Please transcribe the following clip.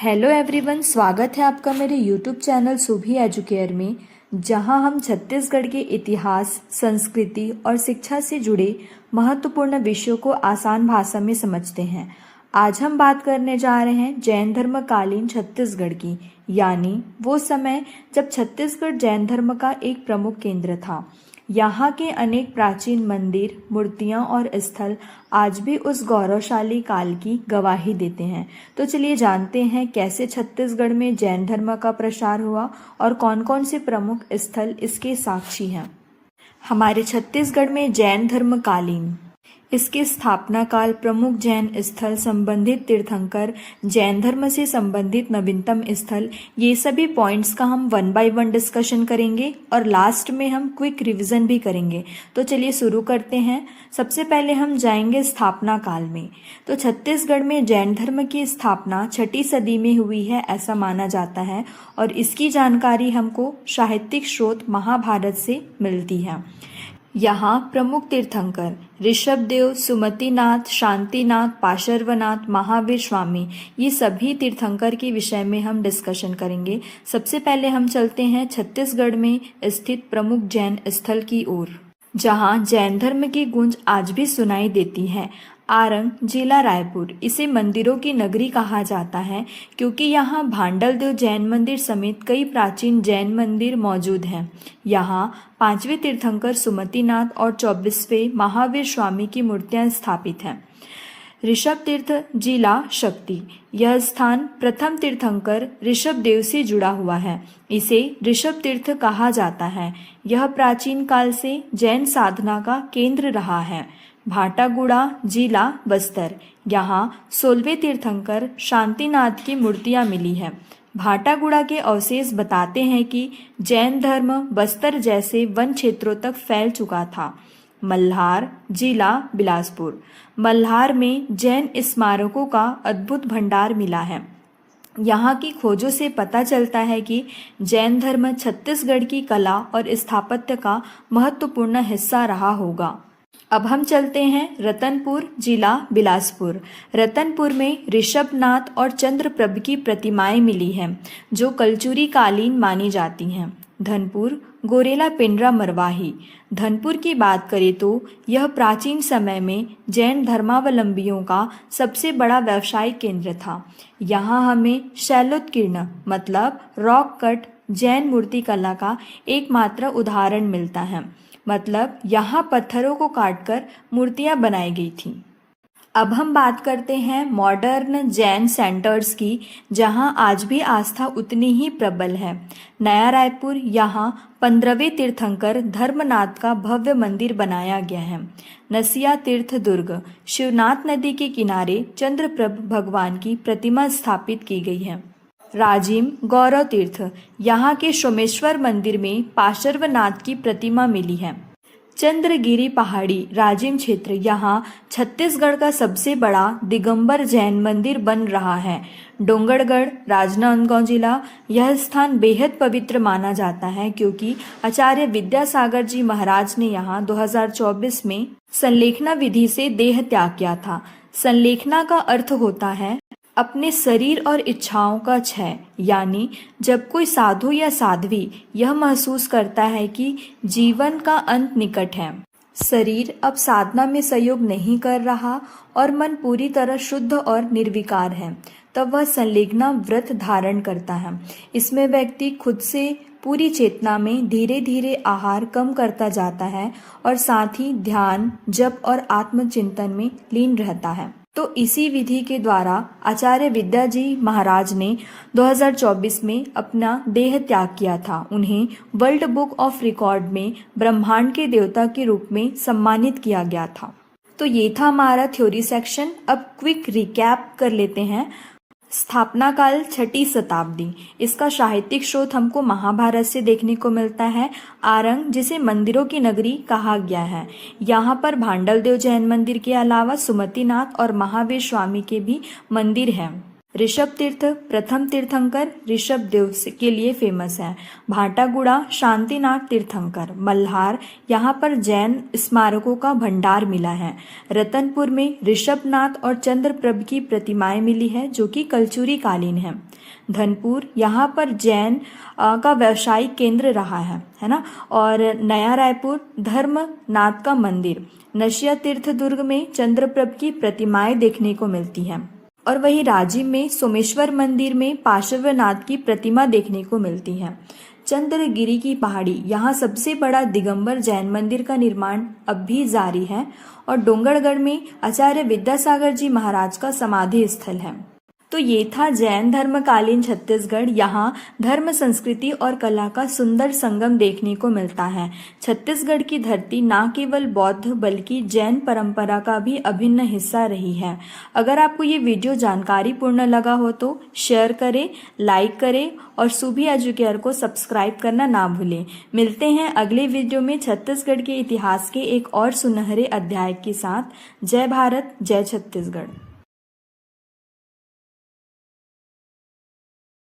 Hello everyone, स्वागत है आपका मेरे यूट्यूब चैनल सुभी एजुकेयर में, जहां हम छत्तीसगढ़ के इतिहास, संस्कृति और शिक्षा से जुड़े महत्वपूर्ण विषयों को आसान भाषा में समझते हैं। आज हम बात करने जा रहे हैं जैन धर्मकालीन छत्तीसगढ़ की, यानी वो समय जब छत्तीसगढ़ जैन धर्म का एक प्रमुख केंद्र था। यहाँ के अनेक प्राचीन मंदिर, मूर्तियाँ और स्थल आज भी उस गौरवशाली काल की गवाही देते हैं। तो चलिए जानते हैं कैसे छत्तीसगढ़ में जैन धर्म का प्रसार हुआ और कौन कौन से प्रमुख स्थल इसके साक्षी हैं। हमारे छत्तीसगढ़ में जैन धर्मकालीन, इसके स्थापना काल, प्रमुख जैन स्थल, संबंधित तीर्थंकर, जैन धर्म से संबंधित नवीनतम स्थल, ये सभी पॉइंट्स का हम 1 बाय 1 डिस्कशन करेंगे और लास्ट में हम क्विक रिवीजन भी करेंगे। तो चलिए शुरू करते हैं। सबसे पहले हम जाएंगे स्थापना काल में। तो छत्तीसगढ़ में जैन धर्म की स्थापना 6ठी सदी में हुई है, ऐसा माना जाता है और इसकी जानकारी हमको साहित्यिक स्रोत महाभारत से मिलती है। यहाँ प्रमुख तीर्थंकर ऋषभदेव, सुमतिनाथ, शांतिनाथ, पार्श्वनाथ, महावीर स्वामी, ये सभी तीर्थंकर के विषय में हम डिस्कशन करेंगे। सबसे पहले हम चलते हैं छत्तीसगढ़ में स्थित प्रमुख जैन स्थल की ओर, जहाँ जैन धर्म की गूंज आज भी सुनाई देती है। आरंग, जिला रायपुर, इसे मंदिरों की नगरी कहा जाता है क्योंकि यहाँ भांडल देव जैन मंदिर समेत कई प्राचीन जैन मंदिर मौजूद हैं। यहाँ 5वें तीर्थंकर सुमतिनाथ और 24वें महावीर स्वामी की मूर्तियाँ स्थापित हैं। ऋषभ तीर्थ, जिला शक्ति, यह स्थान प्रथम तीर्थंकर ऋषभदेव से जुड़ा हुआ है। इसे ऋषभ तीर्थ कहा जाता है। यह प्राचीन काल से जैन साधना का केंद्र रहा है। भाटागुड़ा, जिला बस्तर, यहाँ 16वें तीर्थंकर शांतिनाथ की मूर्तियाँ मिली हैं। भाटागुड़ा के अवशेष बताते हैं कि जैन धर्म बस्तर जैसे वन क्षेत्रों तक फैल चुका था। मल्हार, जिला बिलासपुर, मल्हार में जैन स्मारकों का अद्भुत भंडार मिला है। यहाँ की खोजों से पता चलता है कि जैन धर्म छत्तीसगढ़ की कला और स्थापत्य का महत्वपूर्ण हिस्सा रहा होगा। अब हम चलते हैं रतनपुर, जिला बिलासपुर। रतनपुर में ऋषभनाथ और चंद्रप्रभ की प्रतिमाएं मिली हैं, जो कलचुरी कालीन मानी जाती हैं। धनपुर, गोरेला पिंडरा मरवाही, धनपुर की बात करें तो यह प्राचीन समय में जैन धर्मावलंबियों का सबसे बड़ा व्यावसायिक केंद्र था। यहाँ हमें शैलोत्कीर्ण मतलब रॉक कट जैन मूर्ति कला का एकमात्र उदाहरण मिलता है। मतलब यहाँ पत्थरों को काटकर मूर्तियाँ बनाई गई थीं। अब हम बात करते हैं मॉडर्न जैन सेंटर्स की, जहाँ आज भी आस्था उतनी ही प्रबल है। नया रायपुर, यहाँ 15वें तीर्थंकर धर्मनाथ का भव्य मंदिर बनाया गया है। नसिया तीर्थ दुर्ग, शिवनाथ नदी के किनारे चंद्रप्रभ भगवान की प्रतिमा स्थापित की गई है। राजिम, गौरव तीर्थ, यहाँ के सोमेश्वर मंदिर में पार्श्वनाथ की प्रतिमा मिली है। चंद्रगिरी पहाड़ी, राजिम क्षेत्र, यहाँ छत्तीसगढ़ का सबसे बड़ा दिगंबर जैन मंदिर बन रहा है। डोंगरगढ़, राजनांदगांव जिला, यह स्थान बेहद पवित्र माना जाता है क्योंकि आचार्य विद्यासागर जी महाराज ने यहाँ 2024 में संलेखना विधि से देह त्याग किया था। संलेखना का अर्थ होता है अपने शरीर और इच्छाओं का क्षय, यानी जब कोई साधु या साध्वी यह महसूस करता है कि जीवन का अंत निकट है, शरीर अब साधना में सहयोग नहीं कर रहा और मन पूरी तरह शुद्ध और निर्विकार है, तब वह संलेखना व्रत धारण करता है। इसमें व्यक्ति खुद से पूरी चेतना में धीरे धीरे आहार कम करता जाता है और साथ ही ध्यान, जप और आत्मचिंतन में लीन रहता है। तो इसी विधि के द्वारा आचार्य विद्या जी महाराज ने 2024 में अपना देह त्याग किया था। उन्हें वर्ल्ड बुक ऑफ रिकॉर्ड में ब्रह्मांड के देवता के रूप में सम्मानित किया गया था। तो ये था हमारा थ्योरी सेक्शन। अब क्विक रिकैप कर लेते हैं। स्थापना काल 6ठी शताब्दी, इसका साहित्यिक स्रोत हमको महाभारत से देखने को मिलता है। आरंग, जिसे मंदिरों की नगरी कहा गया है, यहाँ पर भांडल देव जैन मंदिर के अलावा सुमतिनाथ और महावीर स्वामी के भी मंदिर हैं। ऋषभ तीर्थ प्रथम तीर्थंकर ऋषभ देव के लिए फेमस है। भाटागुड़ा शांतिनाथ तीर्थंकर। मल्हार, यहाँ पर जैन स्मारकों का भंडार मिला है। रतनपुर में ऋषभनाथ और चंद्रप्रभ की प्रतिमाएं मिली है जो कि कलचुरी कालीन है। धनपुर, यहाँ पर जैन का व्यावसायिक केंद्र रहा है ना। और नया रायपुर धर्मनाथ का मंदिर। नशिया तीर्थ दुर्ग में चंद्रप्रभ की प्रतिमाएं देखने को मिलती हैं। और वहीं राजिम में सोमेश्वर मंदिर में पार्श्वनाथ की प्रतिमा देखने को मिलती है। चंद्रगिरी की पहाड़ी, यहाँ सबसे बड़ा दिगंबर जैन मंदिर का निर्माण अब भी जारी है। और डोंगरगढ़ में आचार्य विद्यासागर जी महाराज का समाधि स्थल है। तो ये था जैन धर्मकालीन छत्तीसगढ़। यहाँ धर्म, संस्कृति और कला का सुंदर संगम देखने को मिलता है। छत्तीसगढ़ की धरती न केवल बौद्ध बल्कि जैन परंपरा का भी अभिन्न हिस्सा रही है। अगर आपको ये वीडियो जानकारीपूर्ण लगा हो तो शेयर करें, लाइक करें और सुभी एजुकेयर को सब्सक्राइब करना ना भूलें। मिलते हैं अगले वीडियो में छत्तीसगढ़ के इतिहास के एक और सुनहरे अध्याय के साथ। जय भारत, जय छत्तीसगढ़।